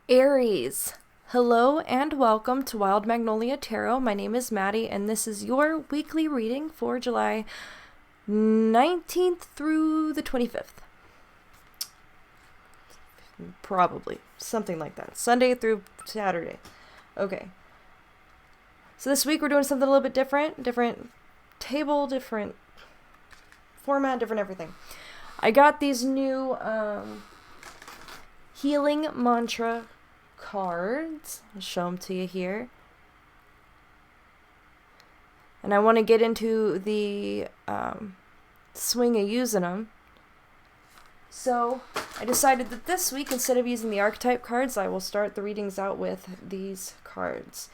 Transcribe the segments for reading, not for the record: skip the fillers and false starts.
Aries, hello and welcome to Wild Magnolia Tarot. My name is Maddie, and this is your weekly reading for July 19th through the 25th. Probably. Something like that. Sunday through Saturday. Okay. So this week we're doing something a little bit different. Different table, different format, different everything. I got these new healing mantra cards. I'll show them to you here. And I want to get into the swing of using them. So I decided that this week, instead of using the archetype cards, I will start the readings out with these cards.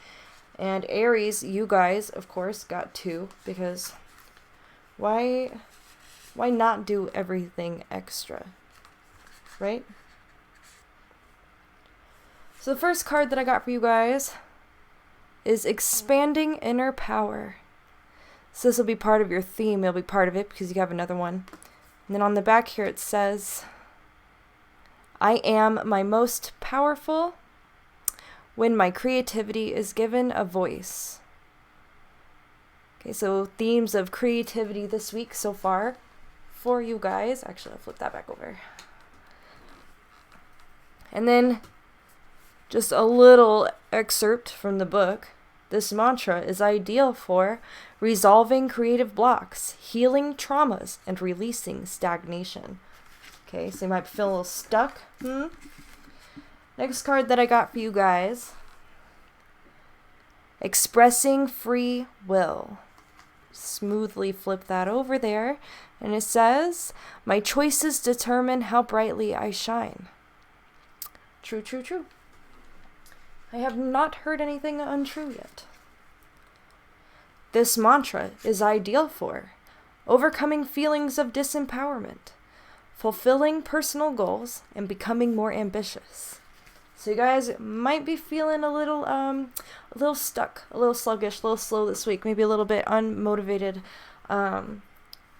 And Aries, you guys, of course, got two, because why not do everything extra, right? So the first card that I got for you guys is Expanding Inner Power. So this will be part of your theme. It'll be part of it because you have another one. And then on the back here it says, I am my most powerful when my creativity is given a voice. Okay, so themes of creativity this week so far for you guys. Actually, I'll flip that back over. And then just a little excerpt from the book. This mantra is ideal for resolving creative blocks, healing traumas, and releasing stagnation. Okay, so you might feel a little stuck. Next card that I got for you guys. Expressing Free Will. Smoothly flip that over there. And it says, my choices determine how brightly I shine. True, true, true. I have not heard anything untrue yet. This mantra is ideal for overcoming feelings of disempowerment, fulfilling personal goals, and becoming more ambitious. So you guys might be feeling a little stuck, a little sluggish, a little slow this week, maybe a little bit unmotivated,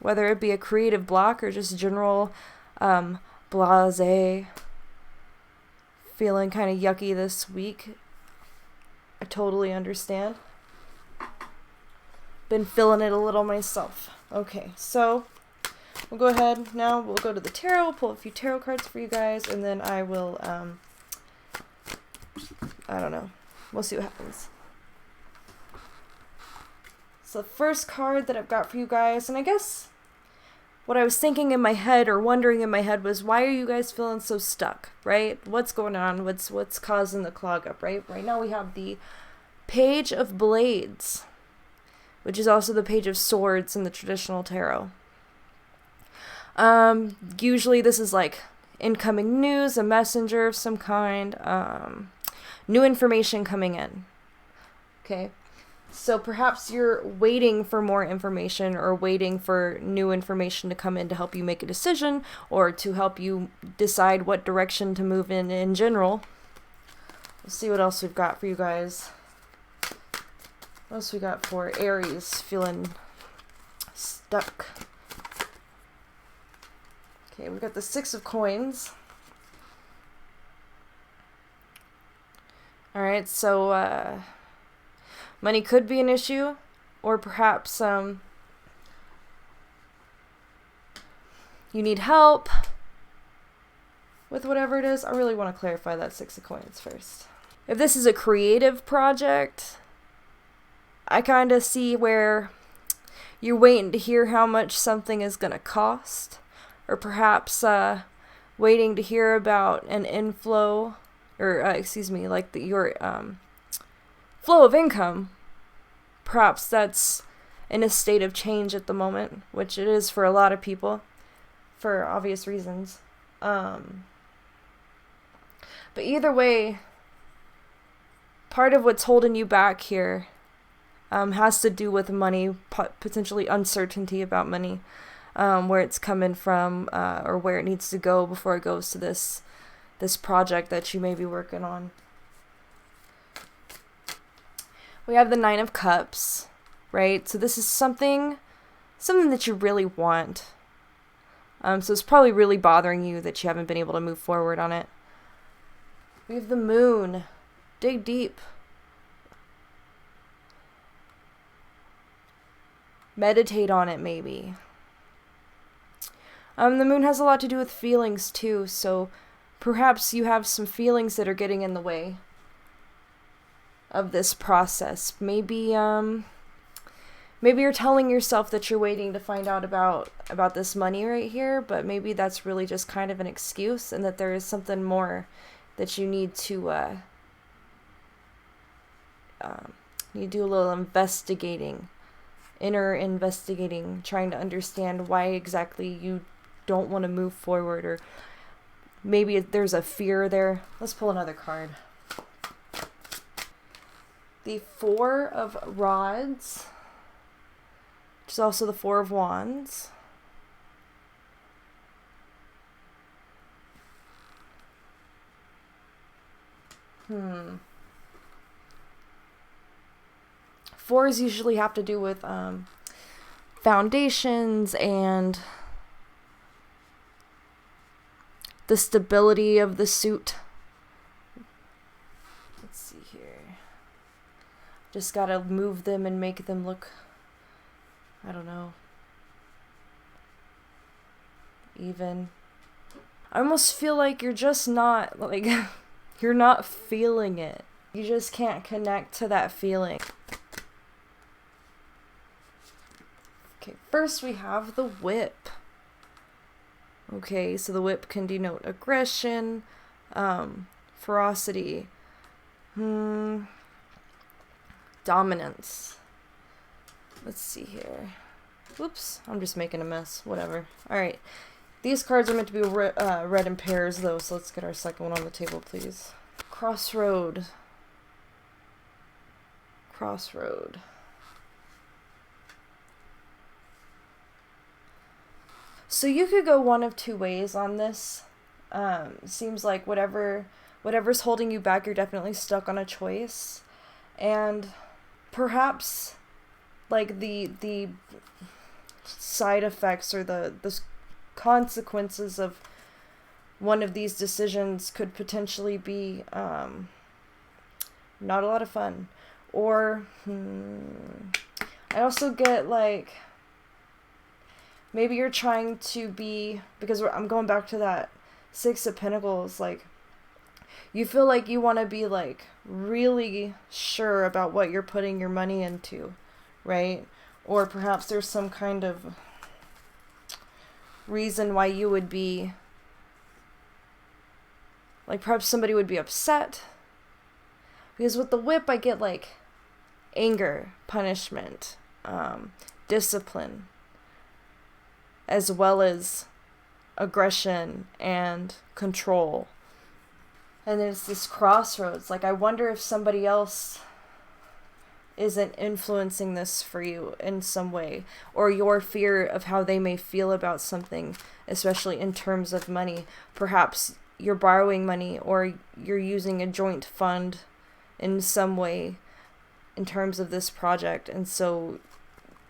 whether it be a creative block or just general blasé, feeling kind of yucky this week. I totally understand. Been feeling it a little myself. Okay, so we'll go ahead now. We'll go to the tarot. We'll pull a few tarot cards for you guys, and then I will, I don't know. We'll see what happens. So the first card that I've got for you guys, and I guess what I was thinking in my head or wondering in my head was, why are you guys feeling so stuck, right? What's going on? What's causing the clog up, right? Right now we have the Page of Blades, which is also the Page of Swords in the traditional tarot. Usually this is like incoming news, a messenger of some kind, new information coming in. Okay. So perhaps you're waiting for more information or waiting for new information to come in to help you make a decision or to help you decide what direction to move in general. Let's see what else we've got for you guys. What else we got for Aries feeling stuck? Okay, we've got the Six of Coins. Alright, so money could be an issue, or perhaps you need help with whatever it is. I really want to clarify that Six of Coins first. If this is a creative project, I kind of see where you're waiting to hear how much something is going to cost, or perhaps waiting to hear about an inflow, or your flow of income. Perhaps that's in a state of change at the moment, which it is for a lot of people, for obvious reasons. But either way, part of what's holding you back here has to do with money, potentially uncertainty about money, where it's coming from, or where it needs to go before it goes to this project that you may be working on. We have the Nine of Cups, right? So this is something that you really want. So it's probably really bothering you that you haven't been able to move forward on it. We have the moon. Dig deep. Meditate on it, maybe. The moon has a lot to do with feelings, too, so perhaps you have some feelings that are getting in the way of this process. Maybe you're telling yourself that you're waiting to find out about this money right here, but maybe that's really just kind of an excuse, and that there is something more that you need to you do a little investigating, inner investigating, trying to understand why exactly you don't want to move forward, or maybe there's a fear there. Let's pull another card. The Four of Rods, which is also the Four of Wands. Fours usually have to do with foundations and the stability of the suit. Let's see here. Just gotta move them and make them look, I don't know, even. I almost feel like you're just not, like, you're not feeling it. You just can't connect to that feeling. Okay, first we have the Whip. Okay, so the Whip can denote aggression, ferocity, dominance. Let's see here. Whoops, I'm just making a mess. Whatever. Alright, these cards are meant to be read in pairs, though, so let's get our second one on the table, please. Crossroad. Crossroad. So you could go one of two ways on this. Seems like whatever's holding you back, you're definitely stuck on a choice. And perhaps like the side effects or the consequences of one of these decisions could potentially be not a lot of fun. Or I also get like, maybe you're trying to be, because I'm going back to that Six of Pentacles, like, you feel like you want to be, like, really sure about what you're putting your money into, right? Or perhaps there's some kind of reason why you would be, like, perhaps somebody would be upset. Because with the Whip, I get, like, anger, punishment, discipline, as well as aggression and control. And there's this crossroads. Like, I wonder if somebody else isn't influencing this for you in some way, or your fear of how they may feel about something, especially in terms of money. Perhaps you're borrowing money, or you're using a joint fund in some way in terms of this project, and so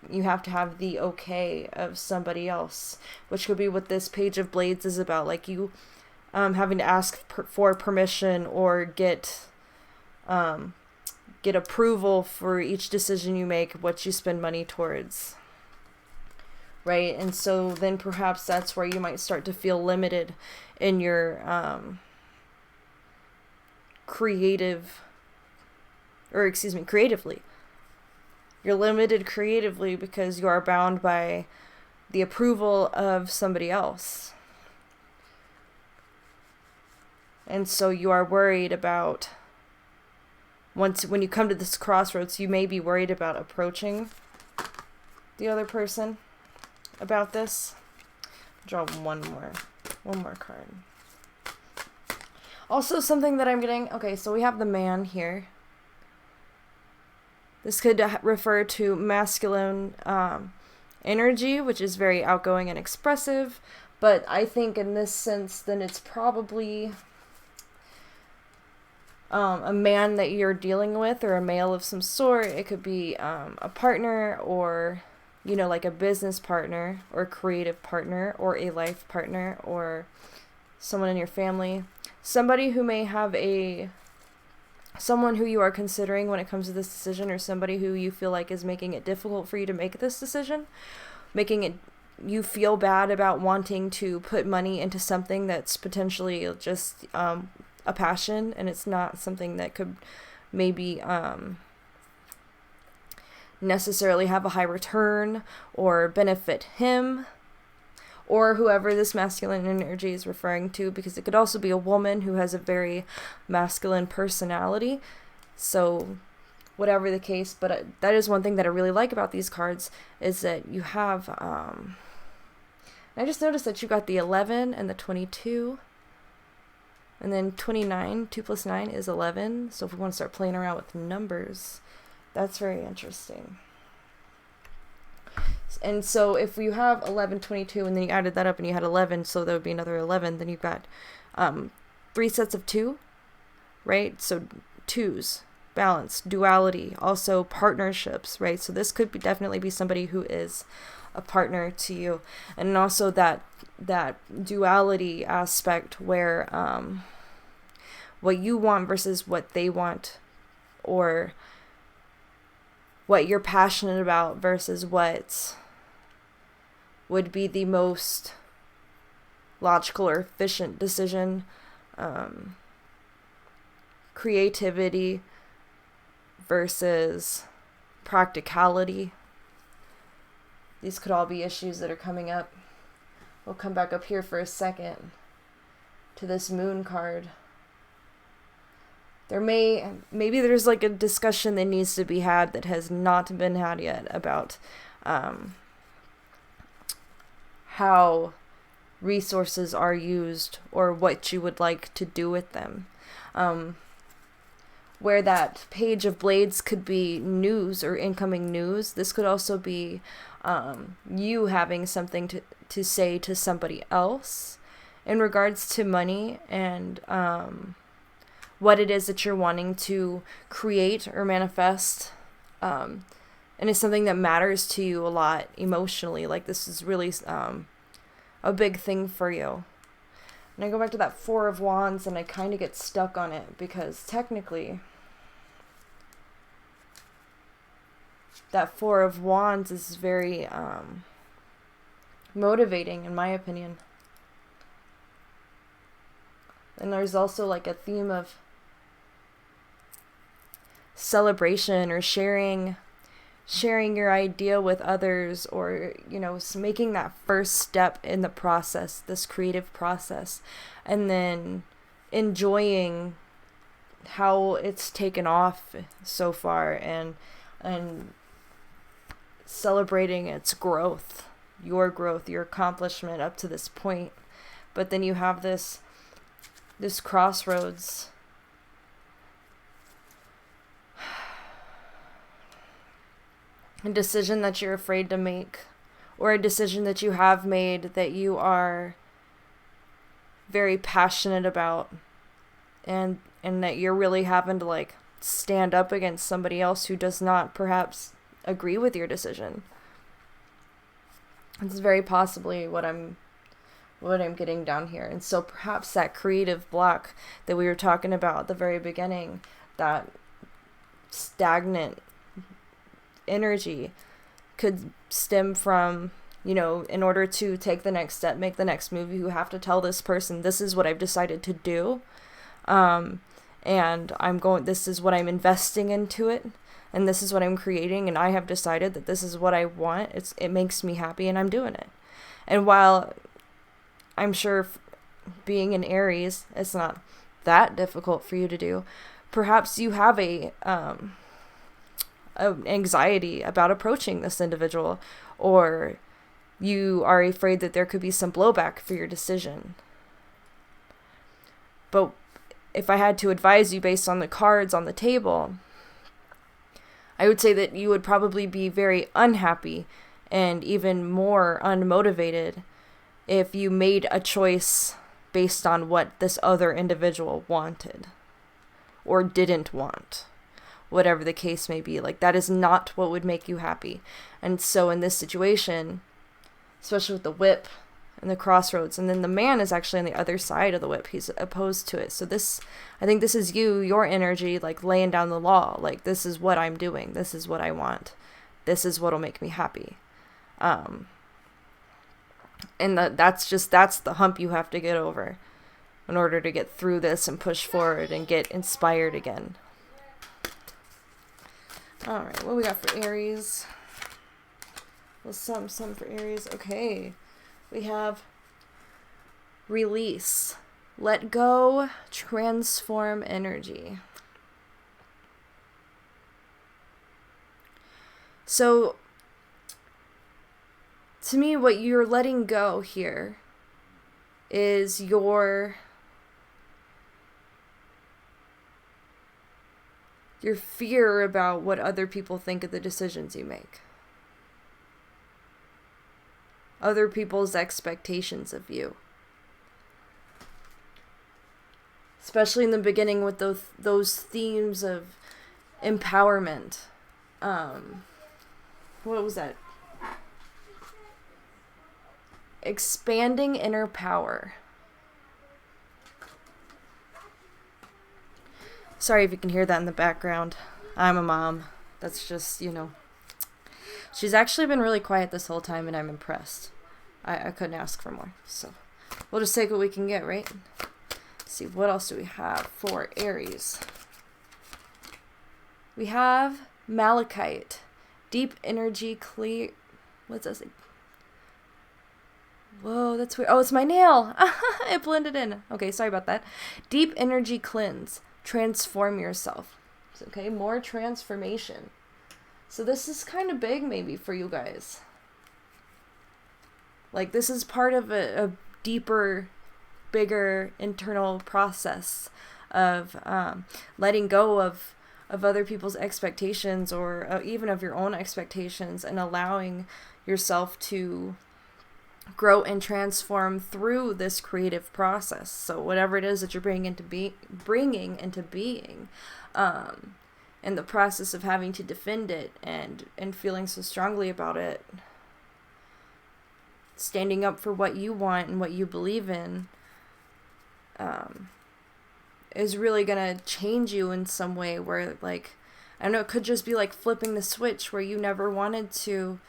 you have to have the okay of somebody else, which could be what this Page of Blades is about. Like, you having to ask for permission or get approval for each decision you make, what you spend money towards, right? And so then perhaps that's where you might start to feel limited in your creatively. You're limited creatively because you are bound by the approval of somebody else. And so you are worried about, when you come to this crossroads, you may be worried about approaching the other person about this. Draw one more card. Also, something that I'm getting, okay, so we have the Man here. This could refer to masculine energy, which is very outgoing and expressive. But I think in this sense, then it's probably a man that you're dealing with, or a male of some sort. It could be a partner, or, you know, like a business partner, or creative partner, or a life partner, or someone in your family, somebody who may have someone who you are considering when it comes to this decision, or somebody who you feel like is making it difficult for you to make this decision, making it you feel bad about wanting to put money into something that's potentially just a passion, and it's not something that could maybe necessarily have a high return or benefit him or whoever this masculine energy is referring to, because it could also be a woman who has a very masculine personality. So whatever the case, but that is one thing that I really like about these cards, is that you have I just noticed that you got the 11 and the 22, and then 29, 2 plus 9 is 11. So if we want to start playing around with numbers, that's very interesting. And so if you have 11, 22, and then you added that up and you had 11, so that would be another 11, then you've got 3 sets of 2, right? So 2s, balance, duality, also partnerships, right? So this could definitely be somebody who is a partner to you, and also that duality aspect where what you want versus what they want, or what you're passionate about versus what would be the most logical or efficient decision, creativity versus practicality. These could all be issues that are coming up. We'll come back up here for a second to this moon card. Maybe there's like a discussion that needs to be had that has not been had yet about how resources are used, or what you would like to do with them. Where that Page of Blades could be news or incoming news, this could also be you having something to say to somebody else in regards to money and what it is that you're wanting to create or manifest. And it's something that matters to you a lot emotionally. Like this is really a big thing for you. And I go back to that 4 of Wands and I kind of get stuck on it, because technically that 4 of Wands is very motivating, in my opinion. And there's also like a theme of celebration or sharing your idea with others, or making that first step in the process, this creative process, and then enjoying how it's taken off so far, and celebrating its growth, your accomplishment up to this point. But then you have this crossroads. A decision that you're afraid to make, or a decision that you have made that you are very passionate about, and that you're really having to like stand up against somebody else who does not perhaps agree with your decision. It's very possibly what I'm getting down here. And so perhaps that creative block that we were talking about at the very beginning, that stagnant energy, could stem from, in order to take the next step, make the next move, you have to tell this person, this is what I've decided to do. And this is what I'm investing into it. And this is what I'm creating, and I have decided that this is what I want. It makes me happy, and I'm doing it. And while I'm sure being an Aries, it's not that difficult for you to do, perhaps you have a anxiety about approaching this individual, or you are afraid that there could be some blowback for your decision. But if I had to advise you based on the cards on the table, I would say that you would probably be very unhappy and even more unmotivated if you made a choice based on what this other individual wanted or didn't want, whatever the case may be. Like, that is not what would make you happy. And so in this situation, especially with the whip in the crossroads. And then the man is actually on the other side of the whip. He's opposed to it. So this, I think this is you, your energy, like laying down the law. Like, this is what I'm doing. This is what I want. This is what'll make me happy. And that's the hump you have to get over in order to get through this and push forward and get inspired again. All right, what we got for Aries? Well, some for Aries. Okay, we have release, let go, transform energy. So, to me, what you're letting go here is your fear about what other people think of the decisions you make. Other people's expectations of you. Especially in the beginning with those themes of empowerment. What was that? Expanding inner power. Sorry if you can hear that in the background. I'm a mom. That's just, She's actually been really quiet this whole time, and I'm impressed. I couldn't ask for more. So we'll just take what we can get, right? Let's see, what else do we have for Aries? We have Malachite. Deep energy, clear. What's that say? Whoa, that's weird. Oh, it's my nail. It blended in. Okay, sorry about that. Deep energy cleanse. Transform yourself. Okay, more transformation. So this is kind of big maybe for you guys. Like, this is part of a deeper, bigger internal process of letting go of other people's expectations, or even of your own expectations, and allowing yourself to grow and transform through this creative process. So whatever it is that you're bringing into being, and the process of having to defend it and feeling so strongly about it, standing up for what you want and what you believe in, is really gonna change you in some way where, like, I don't know, it could just be like flipping the switch where you never wanted to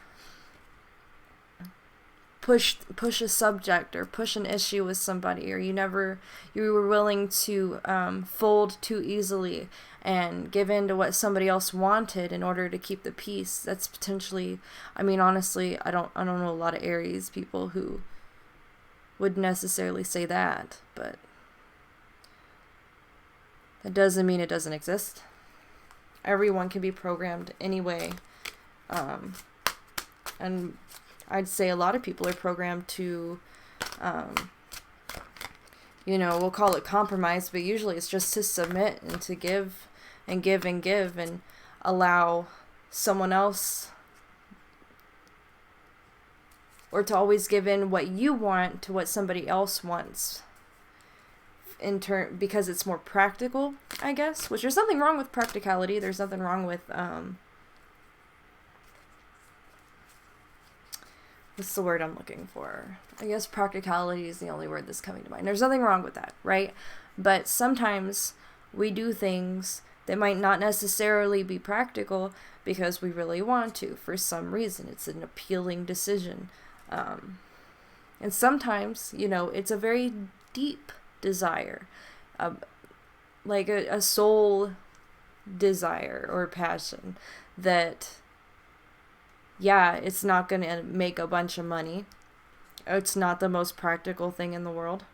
push a subject or push an issue with somebody, or you were willing to fold too easily and give in to what somebody else wanted in order to keep the peace. That's potentially, I mean, honestly, I don't know a lot of Aries people who would necessarily say that, but that doesn't mean it doesn't exist. Everyone can be programmed anyway, and I'd say a lot of people are programmed to, we'll call it compromise, but usually it's just to submit and to give and give and give and allow someone else, or to always give in what you want to what somebody else wants, because it's more practical, I guess, which there's nothing wrong with practicality. There's nothing wrong with, what's the word I'm looking for? I guess practicality is the only word that's coming to mind. There's nothing wrong with that, right? But sometimes we do things that might not necessarily be practical because we really want to for some reason. It's an appealing decision. And sometimes, it's a very deep desire, like a soul desire or passion that, yeah, it's not going to make a bunch of money. It's not the most practical thing in the world.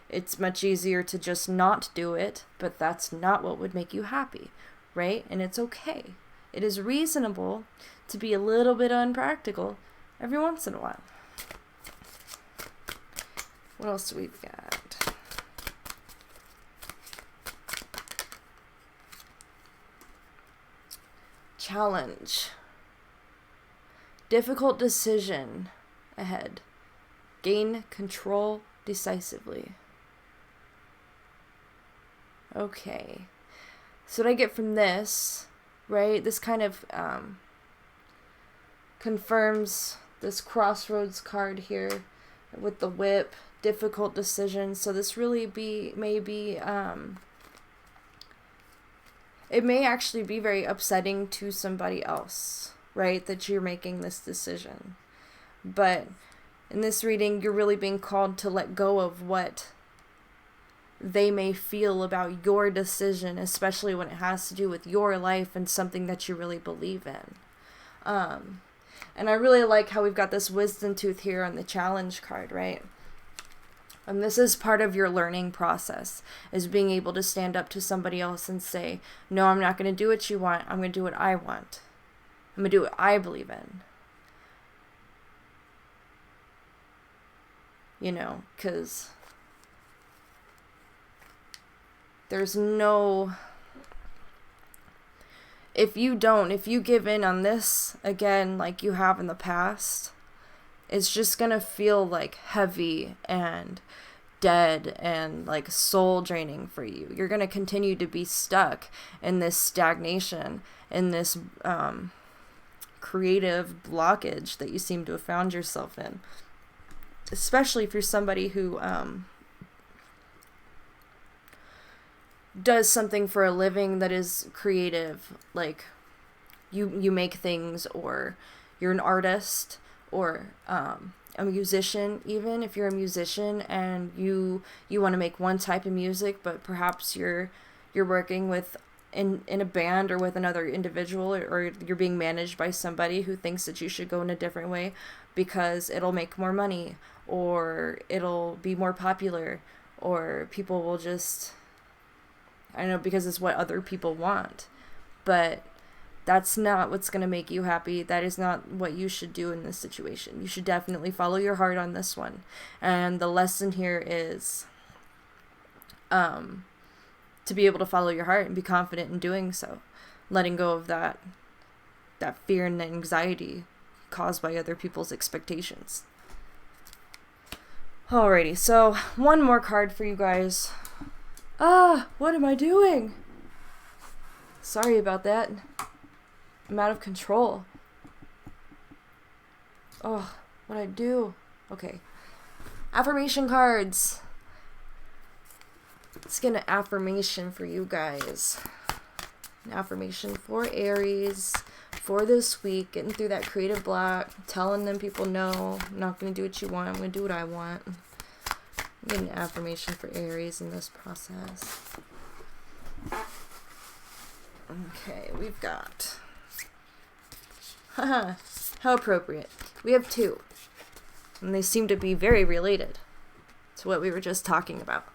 It's much easier to just not do it, but that's not what would make you happy, right? And it's okay. It is reasonable to be a little bit unpractical every once in a while. What else do we've got? Challenge. Difficult decision ahead. Gain control decisively. Okay. So what I get from this, right? This kind of confirms this crossroads card here. with the whip, difficult decisions. So this really it may actually be very upsetting to somebody else, right? That you're making this decision. But in this reading, you're really being called to let go of what they may feel about your decision, especially when it has to do with your life and something that you really believe in. And I really like how we've got this wisdom tooth here on the challenge card, right? And this is part of your learning process, is being able to stand up to somebody else and say, no, I'm not going to do what you want. I'm going to do what I want. I'm going to do what I believe in. You know, because there's no... If you give in on this again, like you have in the past, it's just going to feel like heavy and dead and like soul draining for you. You're going to continue to be stuck in this stagnation, in this creative blockage that you seem to have found yourself in. Especially if you're somebody who does something for a living that is creative, like you make things, or you're an artist, or a musician. Even if you're a musician and you want to make one type of music, but perhaps you're working with in a band or with another individual, or you're being managed by somebody who thinks that you should go in a different way because it'll make more money, or it'll be more popular, or people will just, I don't know, because it's what other people want. But that's not what's going to make you happy. That is not what you should do in this situation. You should definitely follow your heart on this one. And the lesson here is to be able to follow your heart and be confident in doing so. Letting go of that fear and anxiety caused by other people's expectations. Alrighty, so one more card for you guys. What am I doing? Sorry about that. I'm out of control. Oh, what'd I do? Okay. Affirmation cards. Let's get an affirmation for you guys. An affirmation for Aries for this week. Getting through that creative block. Telling them people, no, I'm not going to do what you want. I'm going to do what I want. Get an affirmation for Aries in this process. Okay, we've got... Haha, how appropriate. We have two. And they seem to be very related to what we were just talking about.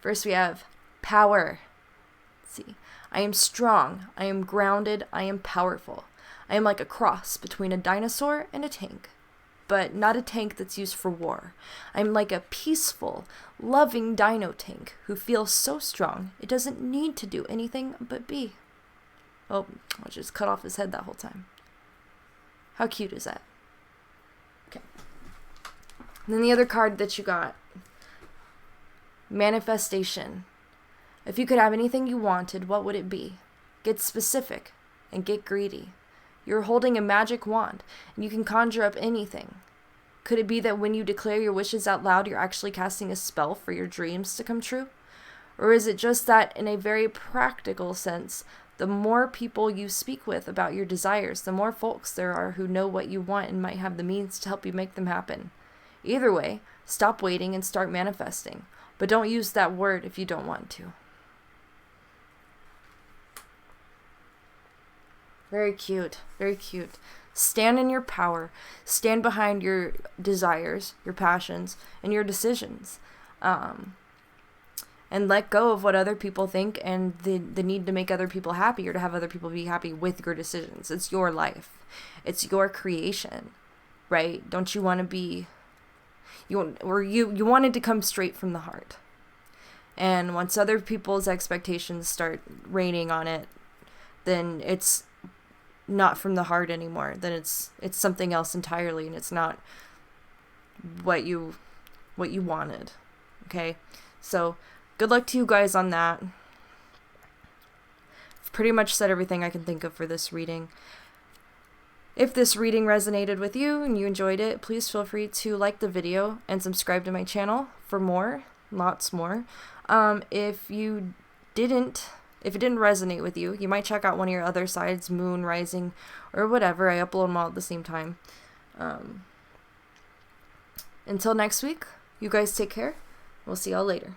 First we have power. Let's see. I am strong. I am grounded. I am powerful. I am like a cross between a dinosaur and a tank. But not a tank that's used for war. I'm like a peaceful, loving dino tank who feels so strong it doesn't need to do anything but be. Oh, I just cut off his head that whole time. How cute is that? Okay. And then the other card that you got. Manifestation. If you could have anything you wanted, what would it be? Get specific and get greedy. You're holding a magic wand, and you can conjure up anything. Could it be that when you declare your wishes out loud, you're actually casting a spell for your dreams to come true? Or is it just that, in a very practical sense, the more people you speak with about your desires, the more folks there are who know what you want and might have the means to help you make them happen? Either way, stop waiting and start manifesting. But don't use that word if you don't want to. Very cute. Very cute. Stand in your power. Stand behind your desires, your passions, and your decisions. And let go of what other people think and the need to make other people happy or to have other people be happy with your decisions. It's your life. It's your creation, right? Don't you want to be... You want it to come straight from the heart. And once other people's expectations start raining on it, then it's not from the heart anymore. Then it's something else entirely, and it's not what you wanted. Okay? So, good luck to you guys on that. I've pretty much said everything I can think of for this reading. If this reading resonated with you and you enjoyed it, please feel free to like the video and subscribe to my channel for more, lots more. If it didn't resonate with you, you might check out one of your other sides, moon, rising, or whatever. I upload them all at the same time. Until next week, you guys take care. We'll see y'all later.